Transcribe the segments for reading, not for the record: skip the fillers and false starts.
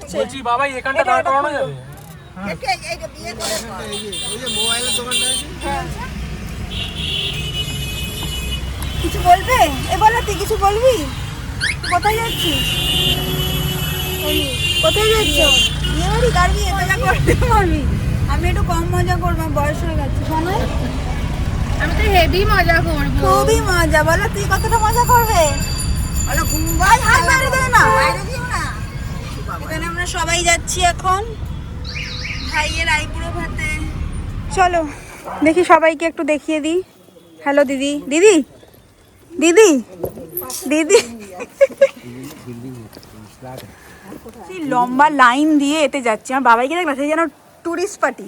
হচ্ছে। বলছি বাবা এখানটা দাঁড় করানো যাবে? কিছু বলবে? এবার তুই কিছু বলবি? কোথায় যাচ্ছিস? কোথায় যাচ্ছ? বিয়ে বাড়ি? কার বিয়ে? মজা করতে পারবি? আমি একটু কম মজা করবো, বয়স হয়ে গেছে। শোনাই আমি তো হেভি মজা করবো। খুবই মজা। বলো তুই কতটা মজা করবে? বলো ঘুমবাই, হাত বাইরে দেয় না, বাইরে দিও না। এখানে আমরা সবাই যাচ্ছি এখন ভাইয়ের আইবুড়ো ভাতে। চলো দেখি সবাইকে একটু দেখিয়ে দিই। হ্যালো দিদি, দিদি দিদি দিদি। লম্বা লাইন দিয়ে এতে যাচ্ছি। আমার বাবাইকে দেখলাম, সেই যেন টুরিস্ট পার্টি,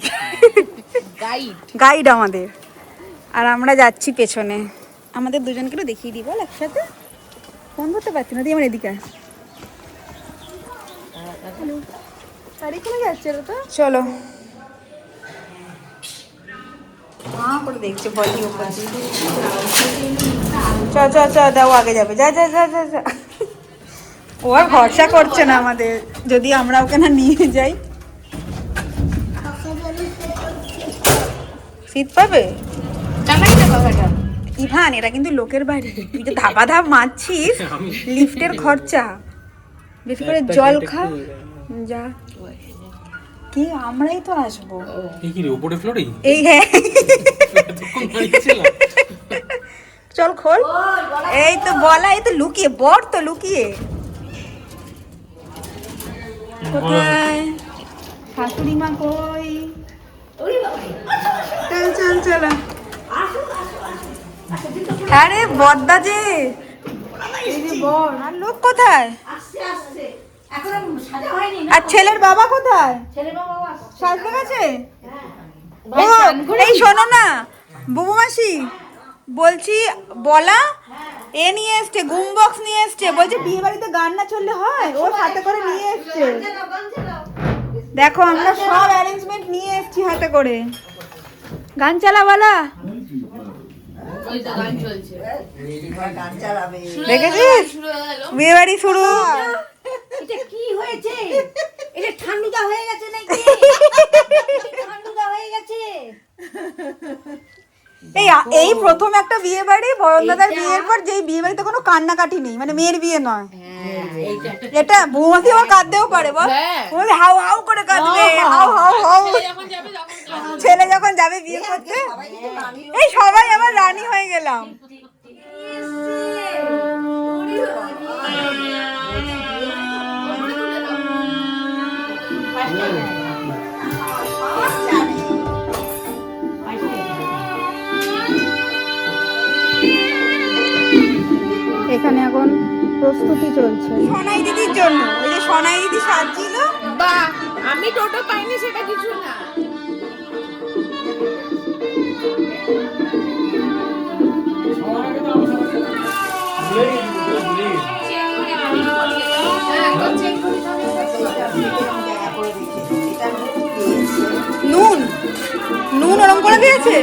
গাইড আমাদের। আর আমরা যাচ্ছি পেছনে। আমাদের দুজনকে একটু দেখিয়ে দিই বল একসাথে। ফোন করতে পারছি না, দিয়ে আমার এদিকে চলো। করে দেখছে বলি চ দাও আগে যাবে। যা যা যা যা যা। ও আর ভরসা করছে না আমাদের, যদি আমরা ওকে না নিয়ে যাই। শীত পাবে ইভান, এটা কিন্তু লোকের বাড়ি। তুই যে ধাপা ধাপ মারছিস, লিফটের খরচা বেশি করে জল খা। যা কি আমরাই তো আসবো। কি রে উপরে ফ্লোরে? এই হ্যাঁ চল খোল। এই তো বলা, এই তো লুকিয়ে বর, তো লুকিয়ে কোথায়? শাশুড়ি মা কই? চল চল চল। আরে বদ্দা যে, এই যে বর। আর লোক কোথায়? আর ছেলের বাবা কোথায়? সাজতে গেছে? ও এই শোনো না বুবু মাসি, বলছি বলা এ নিয়ে এসছে, গুম বক্স নিয়ে এসছে। বলছে বিয়ে বাড়িতে গান না চললে হয়, ও হাতে করে নিয়ে এসছে। দেখো আমরা সব অ্যারেঞ্জমেন্ট নিয়ে এসছি হাতে করে। গান চালা বলা, দেখেছিস বিয়ে বাড়ি শুরু। এটা কি হয়েছে? এটা ঠান্ডা হয়ে গেছে নাকি? ঠান্ডা হয়ে গেছে। এই প্রথম একটা বিয়ে বাড়ি, বরণ দাদার বিয়ের পর, যেই বিয়ে বাড়িতে কোনো কান্নাকাটি নেই, মানে মেয়ের বিয়ে নয়। এটা বৌমাসি আবার কাঁদতেও পারে বল, হাউ হাউ করে কাঁদবে, হাউ হাউ হাউ। ছেলে যখন যাবে বিয়ে করতে, এই সবাই আবার রানী হয়ে গেলাম। এখানে এখন প্রস্তুতি চলছে সোনাই দিদির জন্য। ওই যে সোনাই দিদি সাজছিল। বাহ, আমি টোটো পাইনি সেটা কিছু না। নুন নুন ওরম করে দিয়েছে।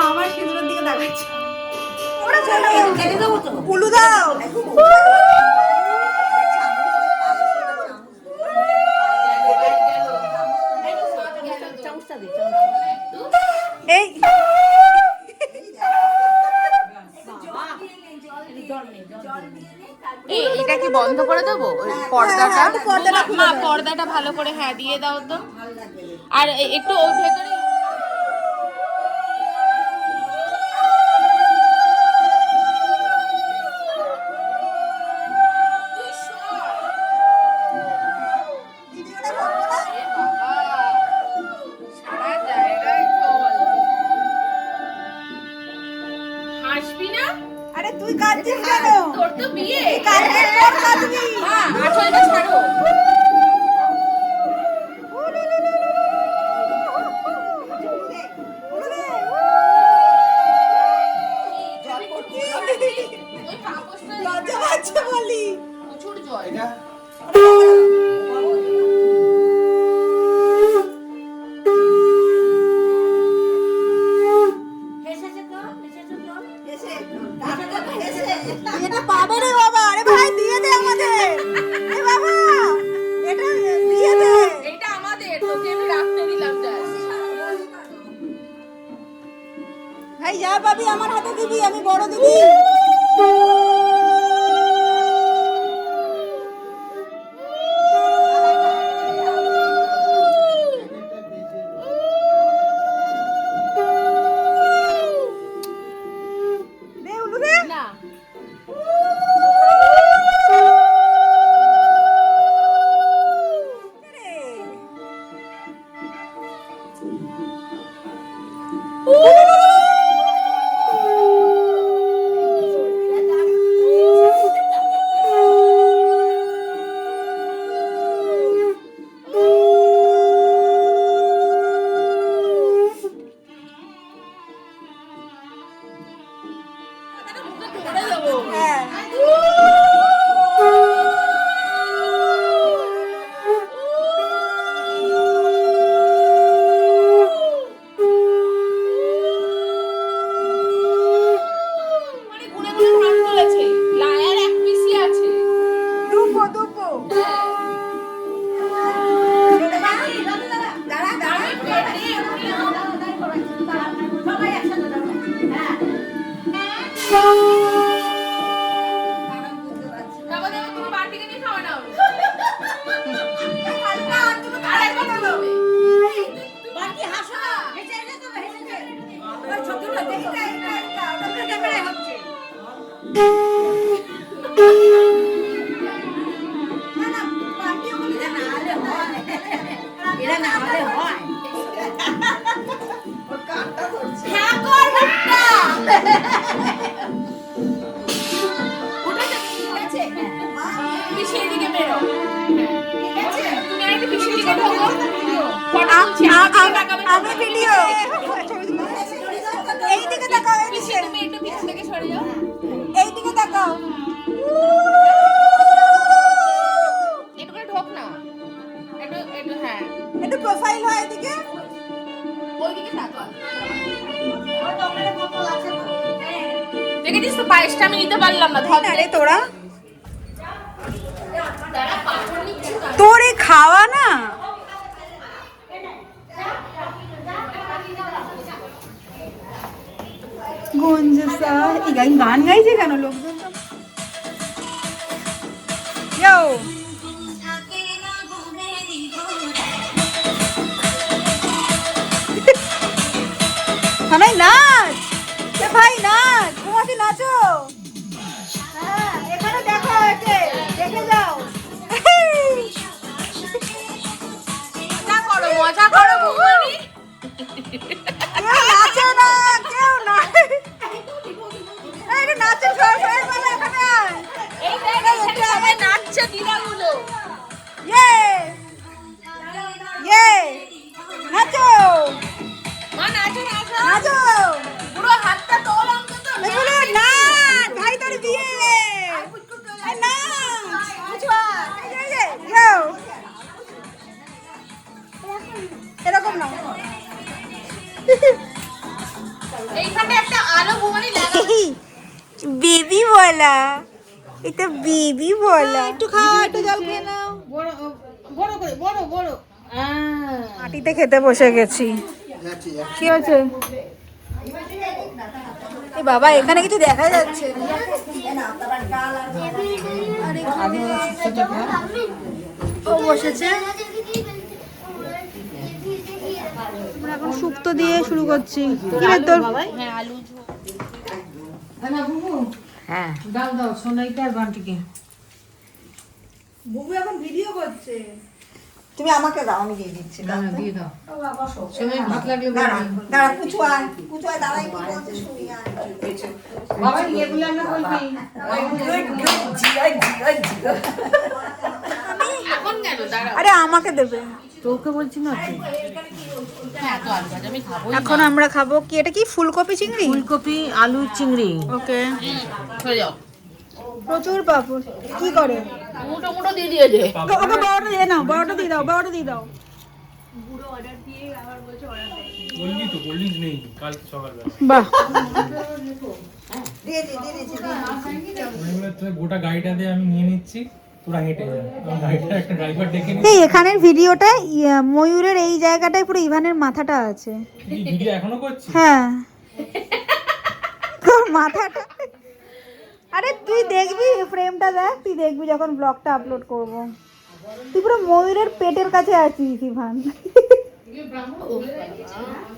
আমার সিঁদুরের দিকে তাকাচ্ছে। উলু দাও। এই এটা কি বন্ধ করে দেবো? পর্দাটা ভালো করে হ্যাঁ দিয়ে দাও তো। আর একটু ওর ভেতরে তুই কাঁদছিস কেন? তোর তো বিয়ে, কালকে পর কাঁদবি। আঁচলটা ছাড়ো। লজ্জা পাচ্ছে বলি। প্রচুর জল। এবার পাবি আমার হাতে দিবি, আমি বড় দিবি। দে উলু দে। না হ্যাঁ মানে গুনে গুনে ধান তুলেছে, লায়ার এক পিসি আছে। দুপো দুপো। দাঁড়া দাঁড়া সবাই একসাথে দাঁড়াও। হ্যাঁ তারপর দেখো তুমি বাটিকে নিয়ে খাওয়া নাও। আরেকবার তুলবে। বাকি হাসো হেসে হেসে তো হেসে হেসে ওই ছোটটা দেখি না এটা ওটা ক্যামেরায় হচ্ছে না না বাকি ওগুলো না আলে হয় এরা না আলে হয় ওর কানটা ধরছে হ্যাঁ কর বাট্টা। ওটা ঠিক আছে পিসি এদিকে বেরো। ঠিক আছে তুমি আরেকটু পিসির দিকে ঢোকো। ফটো তুলছি, আমার দিকে তাকাবে না। আমি ভিডিও এই দিকে তাকাও, এই পিসি দিকে, তুমি একটু পিছন থেকে সরে যাও। এই দিকে তাকাও। একটু করে ঢোক না। একটু একটু হ্যাঁ একটু প্রোফাইল হয় এদিকে। ওইদিকে তাকা। ওই দোকানে বোতল আছে তো দেখেছিস তো পায়েসটা আমি নিতে পারলাম না। ধর না রে তোরা, দাঁড়া পাপড় নিচ্ছি তো। তোর এই খাওয়া না গঞ্জসা এই গান গাইছে কেন লোকজন? ইয়ো হানাই নাচ, এ ভাই নাচ, তোমাকে নাচো। হ্যাঁ এখানে দেখো, একে দেখে যাও। মজা করো মজা করো বৌমানি। কেউ নাচো না, কেউ না। এই রে নাচো, সবাই সবাই বলো এখানে আয়। এই দেখ এখানে সবাই নাচছে দিদাগুলো। ইয়ে ইয়ে নাচো মা নাচো নাচো। নাচো। পুরো হাতটা তোল অন্তত। এগুলো নাচ, ভাই তোর বিয়ে। এই নাচ, বুঝবা? এই যে, যাও। এরকম না। এইখানে একটা আলো বৌমানি লাগা। বেবি বলা, এটা বেবি বলা। একটু খাও, একটু জল খেয়ে নাও। বড় বড় করে বড় বড় মাটিতে খেতে বসে গেছি। কি হয়েছে? এই বাবা এখানে কিছু দেখা যাচ্ছে না। ও বসেছে, আমরা এখন শুক্তো দিয়ে শুরু করছি। কি রে তোর? হ্যাঁ আলু হ্যাঁ দাও দাও সোনাইটার বান্টিকে বুবু এখন ভিডিও করছে। তুমি আমাকে দাও, আমি দিয়ে দিচ্ছি। না না দিয়ে দাও সময় ভাত লাগলে দাঁড়া দাঁড়া, কুচুয়ায় কুচুয়ায় দাঁড়াই, কি বলছে শুনি। বাবা এগুলো আমরা বলবি এখন কেন দাঁড়াও। আরে আমাকে দেবে। তোকে বলছি না তো হ্যাঁ তো আলু ভাজা আমি খাবো। এখন আমরা খাবো কি, এটা কি ফুলকপি চিংড়ি? ফুলকপি আলু চিংড়ি ওকে, সরে যাও। প্রচুর পাপড়। কি করে? মুটো মুটো দিয়ে দিয়েছে। ওকে বড়টা দিয়ে নাও, বড়টা দিয়ে দাও, বড়টা দিয়ে দাও। বললি তো কোল্ড ড্রিঙ্কস নেই কাল সকালবেলা। বাহ, দিয়ে দিচ্ছি দিয়ে দিচ্ছি। আমি বললাম, তোর গোটা গাড়িটা দিয়ে আমি নিয়ে নিচ্ছি, তোরা হেঁটে যা। আমি গাড়িটা একটা ড্রাইভার ডেকে নিই। এই এখানের ভিডিওটা ময়ূরের এই জায়গাটায় পুরো ইভানের মাথাটা আছে। তুই ভিডিও এখনো করছিস? হ্যাঁ তোর মাথাটা, আরে তুই দেখবি ফ্রেমটা দেখ, তুই দেখবি যখন ব্লগটা আপলোড করব। তুই পুরো ময়ূরের পেটের কাছে আছিস ইভান।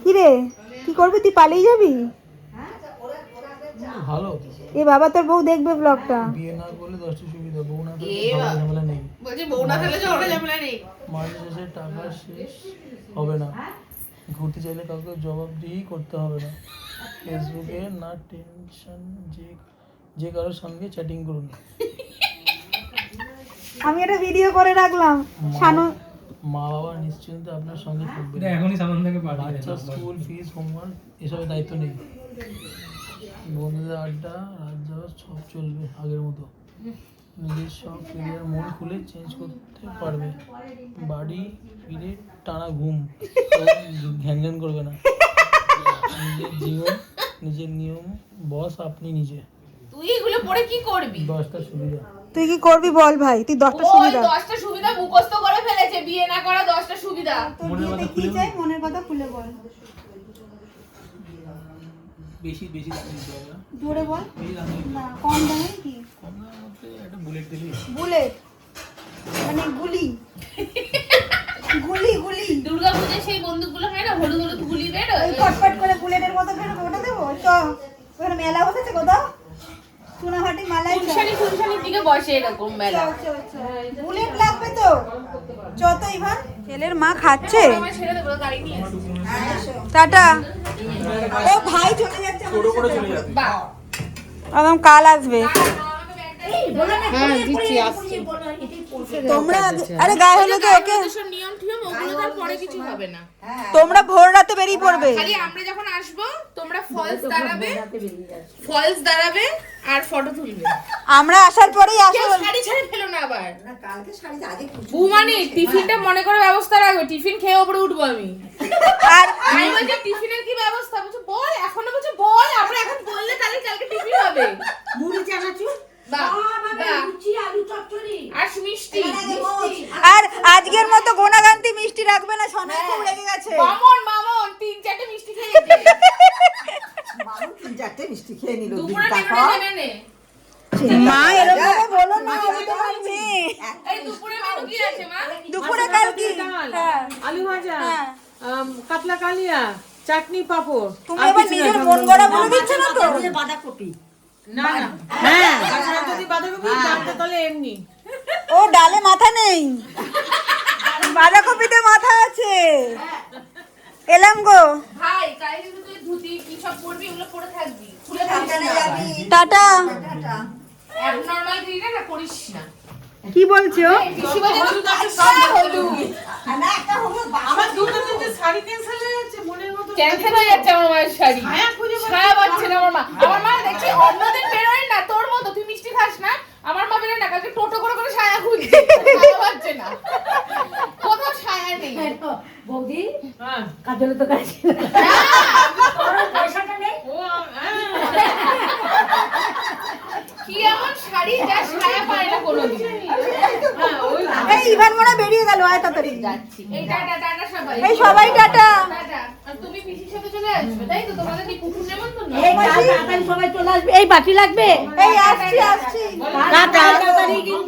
কি রে কি করবি, তুই পালিয়ে যাবি? ভালো এ বাবা তোর বউ দেখবে ব্লগটা। বিয়ে না করলে 10টা সুবিধা, বউ না করলে ঝামেলা নেই। বলছি বউ না থাকলে ঝগড়া ঝামেলা নেই। মাস শেষে টাকা শেষ হবে না, ঘুরতে চাইলে কাউকে জবাবদিহি করতে হবে না, ফেসবুকে না টেনশন, যে কারোর সঙ্গে চ্যাটিং করুন। আমি একটা ভিডিও করে রাখলাম শানু। মা বাবা নিশ্চিন্তে আপনার সঙ্গে থাকবে, এখনই সামান থেকে বাচ্চা স্কুল ফিস হোমওয়ার্ক এসবের দায়িত্ব নেই। বন্ধুদের আড্ডা রাত যাওয়া সব চলবে আগের মতো, নিজের সব ক্যারিয়ার মন খুলে চেঞ্জ করতে পারবে, বাড়ি ফিরে টানা ঘুম, ঘ্যান ঘ্যান করবে না, নিজের জীবন নিজের নিয়ম, বস আপনি নিজে। তুই এগুলো পড়ে কি করবি? 10টা সুবিধা। তুই কি করবি বল ভাই, তুই 10টা ওই সুবিধা। 10টা সুবিধা মুখস্থ করে ফেলেছে, বিয়ে না করা 10টা সুবিধা। মনের কথা খুলে বল। মনের কথা খুলে বল, বেশি বেশি দাম দিতে হবে না, জোরে বল। বেশি দাম দিতে না কম দামে কি? কম দামের মধ্যে একটা বুলেট দিলি। বুলেট মানে গুলি, গুলি গুলি দুর্গা পূজায় সেই বন্দুকগুলো হয় না, হলুদ হলুদ গুলি বের ওই ফটফট করে বুলেটের মতো বেরোবে, ওটা দেবো। চ ওখানে মেলা বসেছে কোথাও, সোনাহাটি মেলায় চ। ফুলশানির দিকে বসে এরকম মেলা। বুলেট লাগবে তো, চ তো ইভান। ছেলের মা খাচ্ছে, আমার ছেড়ে দেবো, গাড়ি নিয়ে এসো। টাটা। ও ভাই চলে যাচ্ছে টোটো করে চলে যাবে। বাহ, একদম কাল আসবে। হ্যাঁ দিচ্ছি আসছি। তোমরা আরে গায়ে হলো তো ওকে, সব নিয়ম টিয়ম ওগুলো তার পরে কিছু হবে না। তোমরা ভোর রাতে বেরিয়ে পড়বে। খালি আমরা যখন আসবো তোমরা ফলস দাঁড়াবে আর ফটো তুলবে। আমরা আসার পরেই কেউ আসল। শাড়ি ছেড়ে ফেলো না আবার। না কালকে শাড়িতে আজকে কুচু বুমানি টিফিনটা মনে করে ব্যবস্থা রাখবে, টিফিন খেয়ে ওপরে উঠবো আমি। আর আমি বলছি টিফিনের কি ব্যবস্থা, বলছে বল, এখনো বলছে বল, আমরা এখন বললে তাহলে কালকে টিফিন হবে। মুড়ি চানাচুর, বাহ, বাহ। লুচি, আলু চচ্চড়ি। আর মিষ্টি আর আজকের মতো গোনাগান্তি মিষ্টি রাখবে না, সোনাই খুব রেগে গেছে। মামন 3-4টে মিষ্টি খেয়েছে। মানুষ 3-4টে মিষ্টি খেয়ে নিল দুপুরে টাকা মেনুটা জেনে নে। মা এরকম ভাবে বলো না, আমি তোমার মেয়ে। এই দুপুরে মেনু কি আছে মা? দুপুরে কাল কি? হ্যাঁ আলু ভাজা, হ্যাঁ। কাতলা কালিয়া, চাটনি, পাপড়। তুমি এবার নিজের মন গড়া বলে দিচ্ছ না তো? বাঁধাকপি। না না, হ্যাঁ তাছাড়া যদি বাঁধাকপি ডালটা তাহলে এমনি। ও ডালে মাথা নেই, বাঁধাকপিতে মাথা আছে। এলাম গো, ভাই কালকে কিন্তু তুই ধুতি কি সব পরবি, ওগুলো পরে থাকবি, খুলে সাবধানে যাবি টাটা। টাটা অ্যাবনর্মাল ক্রিয়েটা করিস না। কি বলছো? পিসি বাজে হলুদ আছে, সব হলুদ। আর না একটা হলো আমার দুটো তিনটে শাড়ি ক্যান্সেল হয়ে যাচ্ছে, মনের মতো ক্যান্সেল হয়ে যাচ্ছে আমার মায়ের শাড়ি, ছায়া খুঁজে পাচ্ছি ছায়া পাচ্ছে না আমার মা। আমার মা দেখছি অন্যদিন বেরোয় না তোর মতো, তুই মিষ্টি খাস না, আমার মা বেরোয় না, কালকে টোটো করে করে ছায়া খুঁজছে, ছায়া পাচ্ছে না, কোথাও ছায়া নেই। বৌদি হ্যাঁ, কাজলে তো কাজ পয়সাটা নেই। ও হ্যাঁ। কি এমন শাড়ি যা ছায়া পায় না কোনোদিন। হ্যাঁ, ওই এই ইভান মনে হয় বেরিয়ে গেল, আয় তাড়াতাড়ি। এই টাটা টাটা সবাই, এই সবাই টাটা। টাটা। আর তুমি পিসির সাথে চলে আসবে তাই তো? তোমাদের কি কুকুর নেমন্তন্ন? এই তাড়াতাড়ি সবাই চলে আসবে। এই বাটি লাগবে। এই আসছি আসছি। টাটা। তাড়াতাড়ি কিন্তু